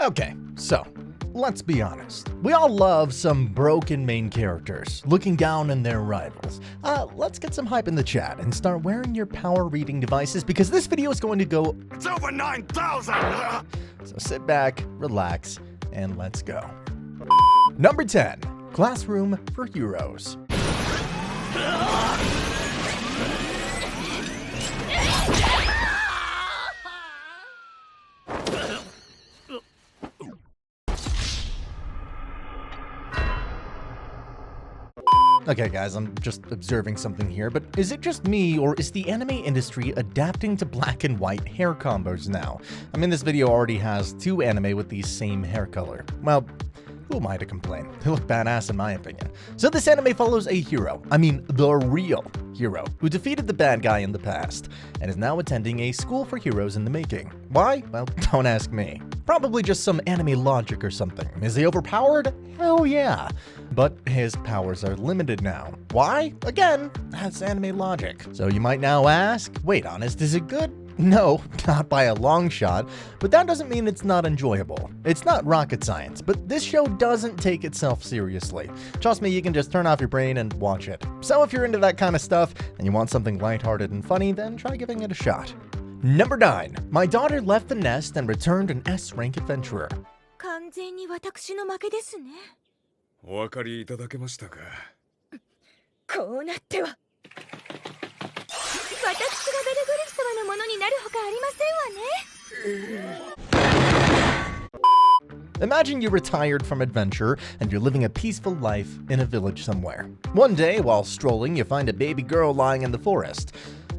Okay, so let's be honest. We all love some broken main characters, looking down on their rivals. Let's get some hype in the chat and start wearing your power reading devices because this video is going to go... It's over 9,000! So sit back, relax, and let's go. Number 10, Classroom for Heroes. Okay guys, I'm just observing something here, but is it just me or is the anime industry adapting to black and white hair combos now? I mean, this video already has 2 anime with the same hair color. Well, who am I to complain? They look badass in my opinion. So this anime follows a hero, I mean the real hero, who defeated the bad guy in the past, and is now attending a school for heroes in the making. Why? Well, don't ask me. Probably just some anime logic or something. Is he overpowered? Hell yeah. But his powers are limited now. Why? Again, that's anime logic. So you might now ask, wait, honest, is it good? No, not by a long shot, but that doesn't mean it's not enjoyable. It's not rocket science, but this show doesn't take itself seriously. Trust me, you can just turn off your brain and watch it. So if you're into that kind of stuff and you want something lighthearted and funny, then try giving it a shot. Number 9. My daughter left the nest and returned an S-rank adventurer. 完全に私の負けですね。お分かりいただけましたか？こうなっては私がベルグリフ様のものになるほかありませんわね。 Imagine you're retired from adventure and you're living a peaceful life in a village somewhere. One day, while strolling, you find a baby girl lying in the forest.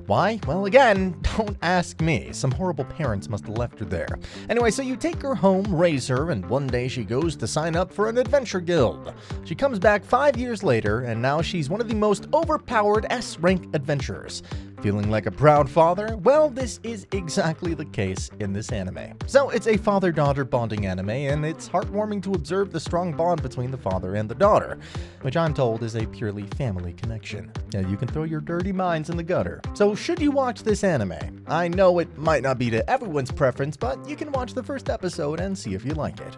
Why? Well, again, don't ask me. Some horrible parents must have left her there. Anyway, so you take her home, raise her, and one day she goes to sign up for an adventure guild. She comes back 5 years later, and now she's one of the most overpowered S-rank adventurers. Feeling like a proud father? Well, this is exactly the case in this anime. So it's a father-daughter bonding anime, and it's heartwarming to observe the strong bond between the father and the daughter, which I'm told is a purely family connection. Now you can throw your dirty minds in the gutter. So should you watch this anime? I know it might not be to everyone's preference, but you can watch the first episode and see if you like it.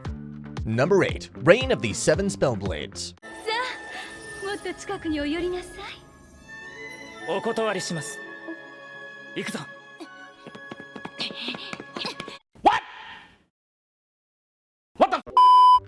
Number 8, Reign of the 7 Spellblades. さあ、もっと近くにお寄りなさい。お断りします。行くぞ。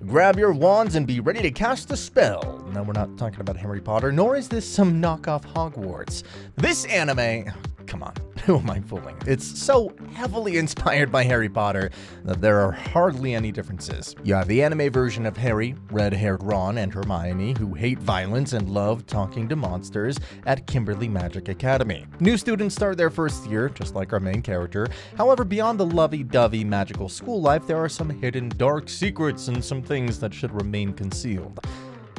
Grab your wands and be ready to cast a spell. No, we're not talking about Harry Potter, nor is this some knockoff Hogwarts. This anime... Come on, who am I fooling? It's so heavily inspired by Harry Potter that there are hardly any differences. You have the anime version of Harry, red-haired Ron, and Hermione, who hate violence and love talking to monsters at Kimberly Magic Academy. New students start their first year, just like our main character. However, beyond the lovey-dovey magical school life, there are some hidden dark secrets and some things that should remain concealed.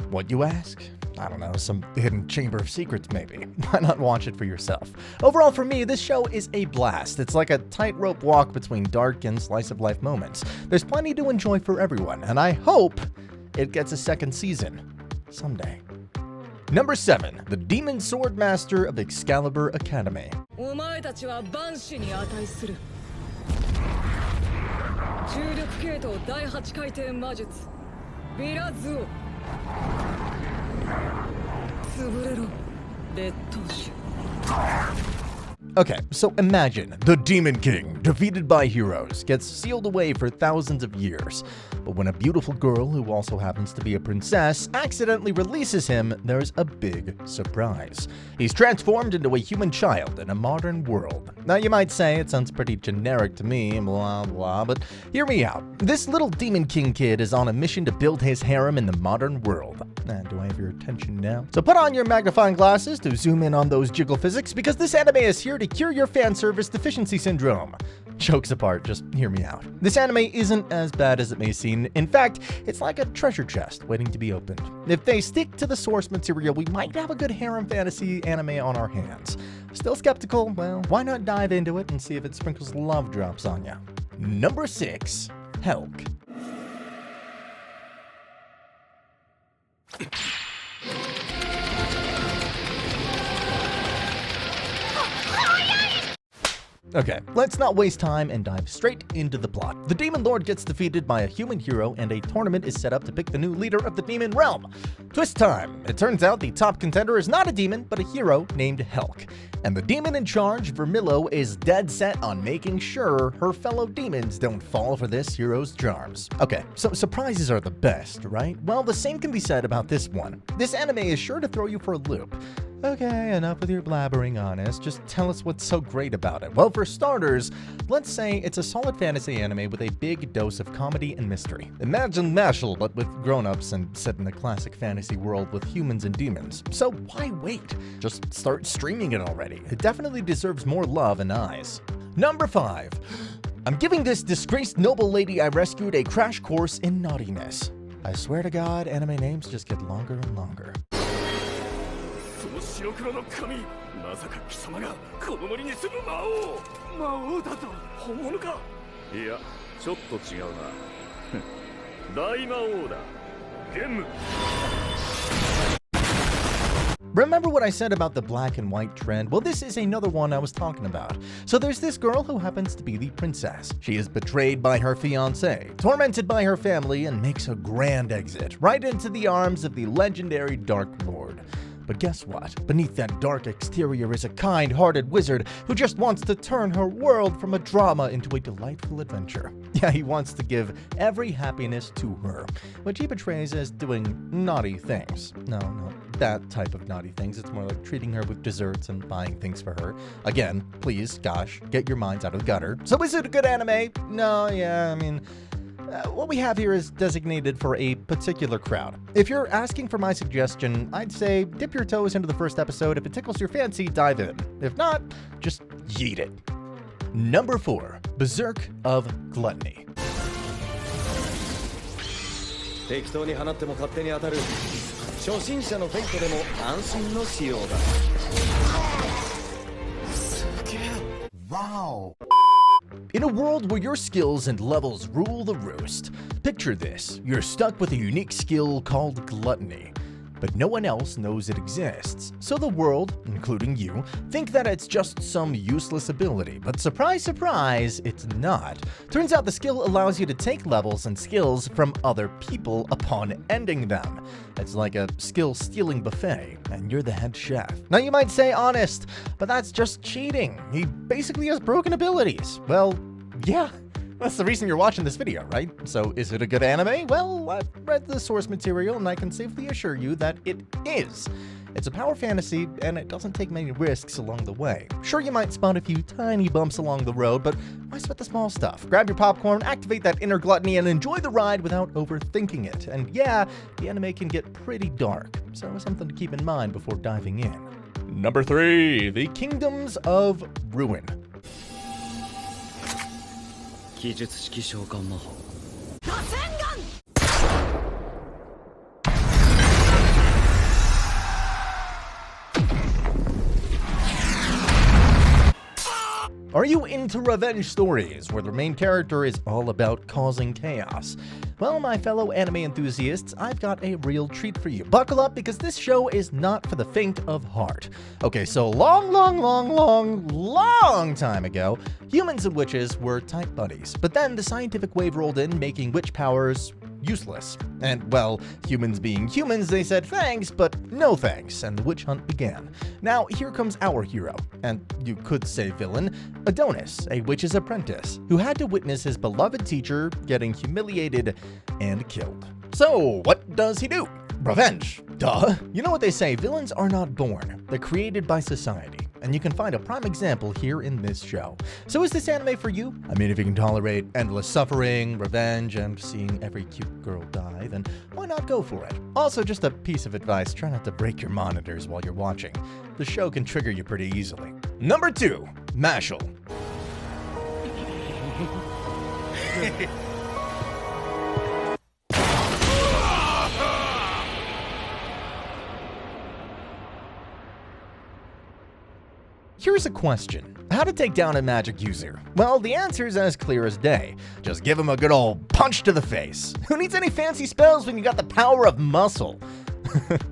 What, you ask? I don't know, some hidden chamber of secrets maybe. Why not watch it for yourself? Overall, for me, this show is a blast. It's like a tightrope walk between dark and slice-of-life moments. There's plenty to enjoy for everyone, and I hope it gets a second season someday. Number 7, the Demon Sword Master of Excalibur Academy. お前たちは万死に値する。重力系統第8回転魔術ビラズオ。潰れろ、劣等種。 Okay, so imagine the Demon King, defeated by heroes, gets sealed away for thousands of years. But when a beautiful girl, who also happens to be a princess, accidentally releases him, there's a big surprise. He's transformed into a human child in a modern world. Now you might say it sounds pretty generic to me, blah blah, but hear me out. This little Demon King kid is on a mission to build his harem in the modern world. Do I have your attention now? So put on your magnifying glasses to zoom in on those jiggle physics, because this anime is here to cure your fan service deficiency syndrome. Jokes apart, just hear me out. This anime isn't as bad as it may seem. In fact, it's like a treasure chest waiting to be opened. If they stick to the source material, we might have a good harem fantasy anime on our hands. Still skeptical? Well, why not dive into it and see if it sprinkles love drops on you? Number 6, Helk. Okay, let's not waste time and dive straight into the plot. The Demon Lord gets defeated by a human hero, and a tournament is set up to pick the new leader of the Demon Realm. Twist time! It turns out the top contender is not a demon, but a hero named Helk. And the demon in charge, Vermillo, is dead set on making sure her fellow demons don't fall for this hero's charms. Okay, so surprises are the best, right? Well, the same can be said about this one. This anime is sure to throw you for a loop. Okay, enough with your blabbering, Honest. Just tell us what's so great about it. Well, for starters, let's say it's a solid fantasy anime with a big dose of comedy and mystery. Imagine Mashel, but with grown-ups and set in a classic fantasy world with humans and demons. So why wait? Just start streaming it already. It definitely deserves more love and eyes. Number 5. I'm giving this disgraced noble lady I rescued a crash course in naughtiness. I swear to God, anime names just get longer and longer. その白黒の髪、まさか貴様がこの森に住む魔王だと本物か。いや、ちょっと違うな。大魔王だ。ゲム。 Remember what I said about the black and white trend? Well, this is another one I was talking about. So there's this girl who happens to be the princess. She is betrayed by her fiancé, tormented by her family, and makes a grand exit right into the arms of the legendary Dark Lord. But guess what? Beneath that dark exterior is a kind-hearted wizard who just wants to turn her world from a drama into a delightful adventure. Yeah, he wants to give every happiness to her, which he portrays as doing naughty things. No, not that type of naughty things. It's more like treating her with desserts and buying things for her. Again, please, gosh, get your minds out of the gutter. So is it a good anime? No, yeah, I mean... what we have here is designated for a particular crowd. If you're asking for my suggestion, I'd say dip your toes into the first episode. If it tickles your fancy, dive in. If not, just yeet it. Number 4. Berserk of Gluttony. 適当に放っても勝手に当たる初心者のフェイトでも安心の仕様だ。すげえ。Wow. In a world where your skills and levels rule the roost, picture this. You're stuck with a unique skill called gluttony, but no one else knows it exists. So the world, including you, think that it's just some useless ability, but surprise, surprise, it's not. Turns out the skill allows you to take levels and skills from other people upon ending them. It's like a skill-stealing buffet, and you're the head chef. Now you might say, Honest, but that's just cheating. He basically has broken abilities. Well, yeah. That's the reason you're watching this video, right? So is it a good anime? Well, I've read the source material and I can safely assure you that it is. It's a power fantasy and it doesn't take many risks along the way. Sure, you might spot a few tiny bumps along the road, but why sweat the small stuff? Grab your popcorn, activate that inner gluttony, and enjoy the ride without overthinking it. And yeah, the anime can get pretty dark, so something to keep in mind before diving in. Number 3. The Kingdoms of Ruin. 技術式召喚魔法 Are you into revenge stories where the main character is all about causing chaos? Well, my fellow anime enthusiasts, I've got a real treat for you. Buckle up because this show is not for the faint of heart. Okay, so long time ago, humans and witches were tight buddies. But then the scientific wave rolled in, making witch powers useless. And, well, humans being humans, they said thanks, but no thanks, and the witch hunt began. Now, here comes our hero, and you could say villain, Adonis, a witch's apprentice, who had to witness his beloved teacher getting humiliated and killed. So, what does he do? Revenge. Duh. You know what they say, villains are not born, they're created by society. And you can find a prime example here in this show. So is this anime for you? I mean, if you can tolerate endless suffering, revenge, and seeing every cute girl die, then why not go for it? Also, just a piece of advice, try not to break your monitors while you're watching. The show can trigger you pretty easily. Number 2, Mashel. Here's a question. How to take down a magic user? Well, the answer's as clear as day. Just give him a good old punch to the face. Who needs any fancy spells when you got the power of muscle?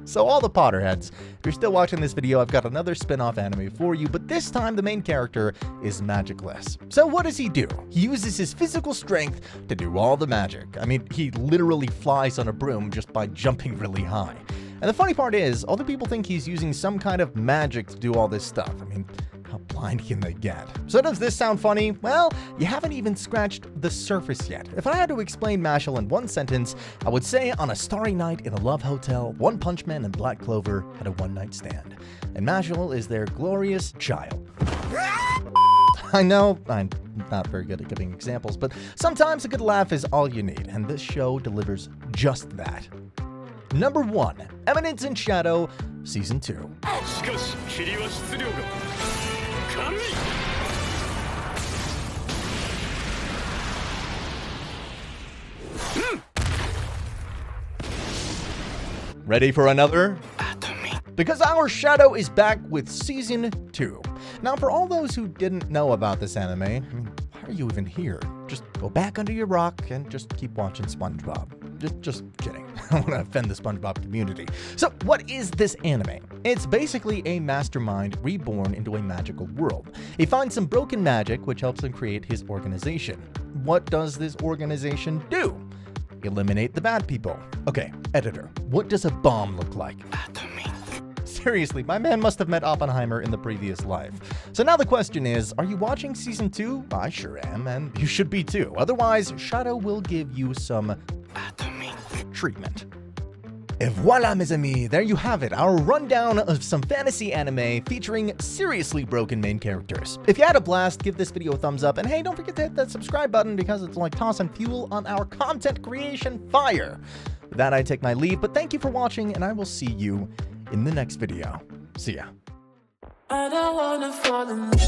So all the Potterheads, if you're still watching this video, I've got another spin-off anime for you, but this time the main character is magicless. So what does he do? He uses his physical strength to do all the magic. I mean, he literally flies on a broom just by jumping really high. And the funny part is, other people think he's using some kind of magic to do all this stuff. I mean, how blind can they get? So does this sound funny? Well, you haven't even scratched the surface yet. If I had to explain Mashel in one sentence, I would say on a starry night in a love hotel, One Punch Man and Black Clover had a one-night stand. And Mashel is their glorious child. I know, I'm not very good at giving examples, but sometimes a good laugh is all you need, and this show delivers just that. Number 1, Eminence in Shadow, Season 2. しかし霧は質量が軽い。 Ready for another? Because our Shadow is back with Season 2. Now, for all those who didn't know about this anime, I mean, why are you even here? Just go back under your rock and just keep watching SpongeBob. Just kidding. I want to offend the SpongeBob community. So, what is this anime? It's basically a mastermind reborn into a magical world. He finds some broken magic, which helps him create his organization. What does this organization do? Eliminate the bad people. Okay, editor, what does a bomb look like? Seriously, my man must have met Oppenheimer in the previous life. So now the question is, are you watching Season 2? I sure am, and you should be too. Otherwise, Shadow will give you some treatment. Et voila, mes amis, there you have it, our rundown of some fantasy anime featuring seriously broken main characters. If you had a blast, give this video a thumbs up, and hey, don't forget to hit that subscribe button because it's like tossing fuel on our content creation fire. With that, I take my leave, but thank you for watching, and I will see you in the next video. See ya. I don't wanna fall in love.